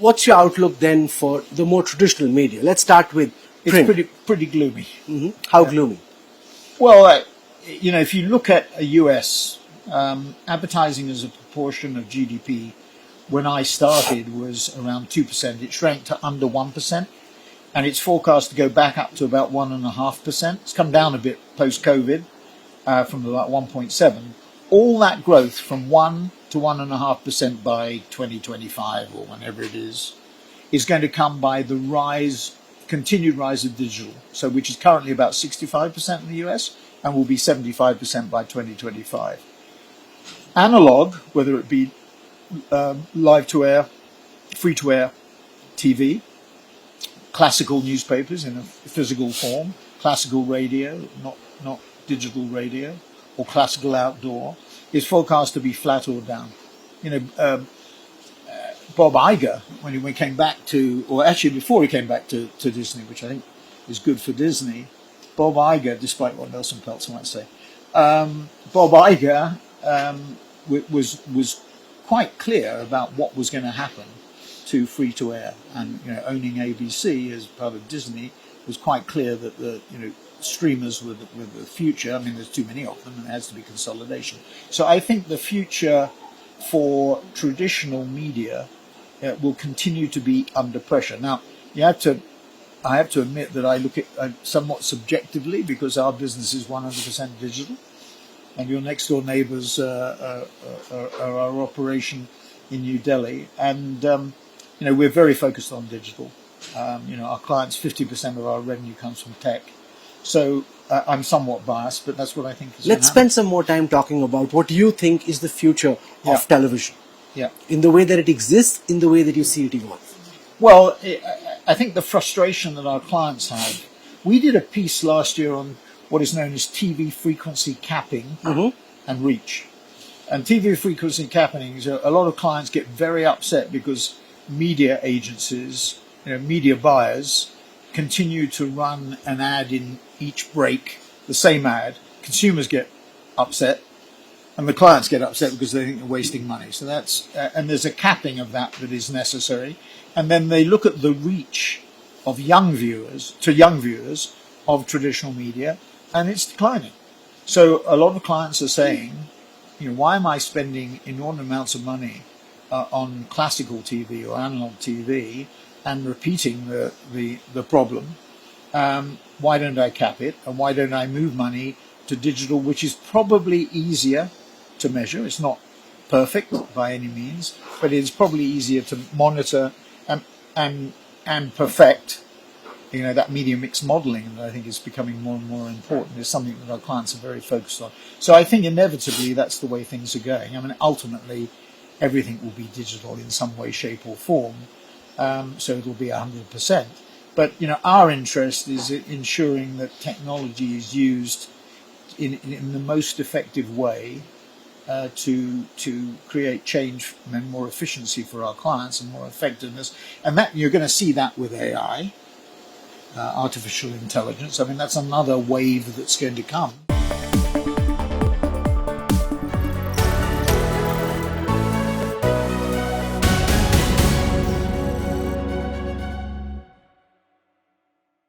What's your outlook then for the more traditional media? Let's start with print. It's pretty gloomy. How gloomy? Well, if you look at a US, advertising as a proportion of GDP, when I started was around 2%. It shrank to under 1%, and it's forecast to go back up to about 1.5%. It's come down a bit post-COVID from about 1.7. All that growth from 1 to 1.5% by 2025 or whenever it is going to come by the continued rise of digital, so which is currently about 65% in the US and will be 75% by 2025. Analog, whether it be live to air, free to air TV, classical newspapers in a physical form, classical radio, not digital radio, or classical outdoor, is forecast to be flat or down. Bob Iger, when he came back to, or actually before he came back to Disney, which I think is good for Disney, Bob Iger, despite what Nelson Peltz might say, Bob Iger was quite clear about what was going to happen to free to air, and owning ABC as part of Disney was quite clear that the streamers were the future. I mean, there's too many of them, and there has to be consolidation. So I think the future for traditional media will continue to be under pressure. Now, I have to admit that I look at somewhat subjectively, because our business is 100% digital, and your next door neighbours are our operation in New Delhi, and we're very focused on digital. Our clients, 50% of our revenue comes from tech. So I'm somewhat biased, but that's what I think is. Let's spend some more time talking about what you think is the future of television. Yeah. In the way that it exists, in the way that you see it evolve. Well, I think the frustration that our clients have. We did a piece last year on what is known as TV frequency capping and reach. And TV frequency capping is a lot of clients get very upset because media agencies, media buyers, continue to run an ad in each break, the same ad. Consumers get upset, and the clients get upset because they think they're wasting money. So that's and there's a capping of that is necessary. And then they look at the reach of young viewers of traditional media, and it's declining. So a lot of clients are saying, why am I spending inordinate amounts of money on classical TV or analog TV and repeating the problem? Why don't I cap it? And why don't I move money to digital, which is probably easier to measure? It's not perfect by any means, but it's probably easier to monitor and perfect. That media mix modeling that I think is becoming more and more important is something that our clients are very focused on. So I think inevitably that's the way things are going. I mean, ultimately, everything will be digital in some way, shape or form. So it'll be 100%. But, our interest is ensuring that technology is used in the most effective way to create change and more efficiency for our clients and more effectiveness. And that you're going to see that with AI, artificial intelligence. I mean, that's another wave that's going to come.